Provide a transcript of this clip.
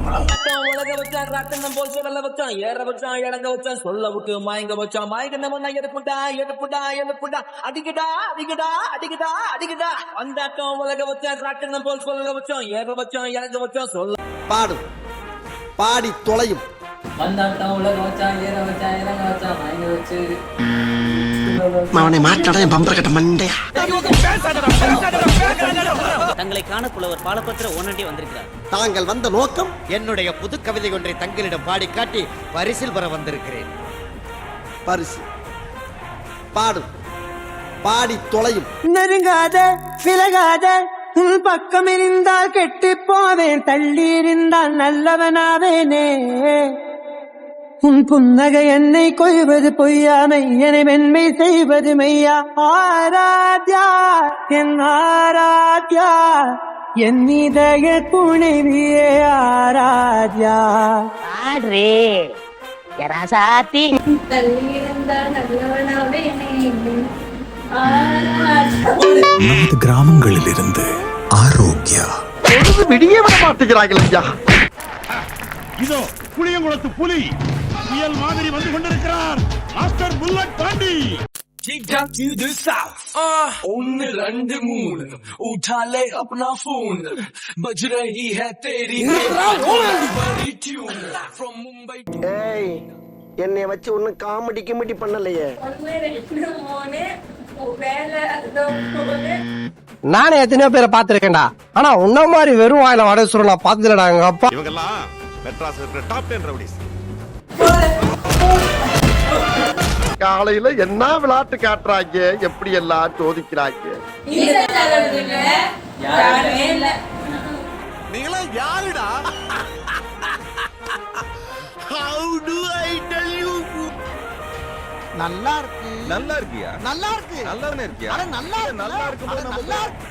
சம்பளம். உலக வச்சான் ராட்டனம் போல் சொல்லல வச்சான் ஏற வச்சான் இறங்க வச்சான் சொல்ல விட்டு மாயங்க வச்சான் மாயங்க நம்ம எடுப்புடா எடுப்புடா எடுப்புடா அடிக்கடா அடிக்கடா அடிக்கடா அடிக்கடா வந்தாட்டம் உலக வச்சான் ராட்டனம் போல் சொல்லல வச்சான் ஏற வச்சான் இறங்க வச்சான் சொல்ல பாடும் பாடி தொலையும் வந்தாட்டம் உலக வச்சான் ஏற வச்சான் இறங்க வச்சான் மாயங்க வச்சு அவனை மாட்டாட என் பம்பர கட்ட மண்டையா. தங்களை காண புலவர் பாலபத்திர ஓனண்டி வந்திருக்கிறார். தாங்கள் வந்த நோக்கம் என்னுடைய புது கவிதை ஒன்றை தங்களிடம் பாடி காட்டி பரிசில் பெற வந்திருக்கிறேன். பரிசு பாடும் பாடி தொலையும். நெருங்காத விலகாத உன் பக்கம் இருந்தால் கெட்டு போவேன், தள்ளி இருந்தால் நல்லவனாவேனே. உன் புன்னகை என்னை கொய்வது பொய்யாமை, என்னை மென்மை செய்வது மெய்யா. ஆராத்யா என் ஆராத்யா, என் இதய துணைவியே ஆராத்யா. ஆட்ரே ராசாத்தி நமது கிராமங்களில் இருந்து ஆரோக்கியா விடிய விட மாட்டேங்கிறார்கள் ஐயா. இதோ புளியங்குளத்து புலி புயல் மாதிரி வந்து கொண்டிருக்கிறார் மாஸ்டர் புல்லட் பாண்டி. उन्न रंड मून उठा ले अपना फोन बज रही है तेरी बड़ी ट्यून फ्रॉम मुंबई. ஏய், என்னை வச்சு ஒன்னும் காமெடி கிமெடி பண்ணலையே. நானே எத்தனையோ பேரை பாத்திருக்கேன்டா, ஆனா உன்ன மாதிரி வெறும் வாயில வடை சுருள் நான் பாத்துலடா. எங்க அப்பா இவங்கெல்லாம் மெட்ராஸ் இருக்கிற டாப் 10 ரவுடிஸ். காலையில என்ன விளையாட்டு காட்டுறாங்க, எப்படி எல்லாம் சோதிக்கிறாங்க. நீங்களா யாருடா? How do I tell you? நல்லா இருக்கு நல்லா இருக்கியா? நல்லா இருக்கு நல்லா இருக்கியா? நல்லா நல்லா இருக்கும்போது நல்லா இருக்கு.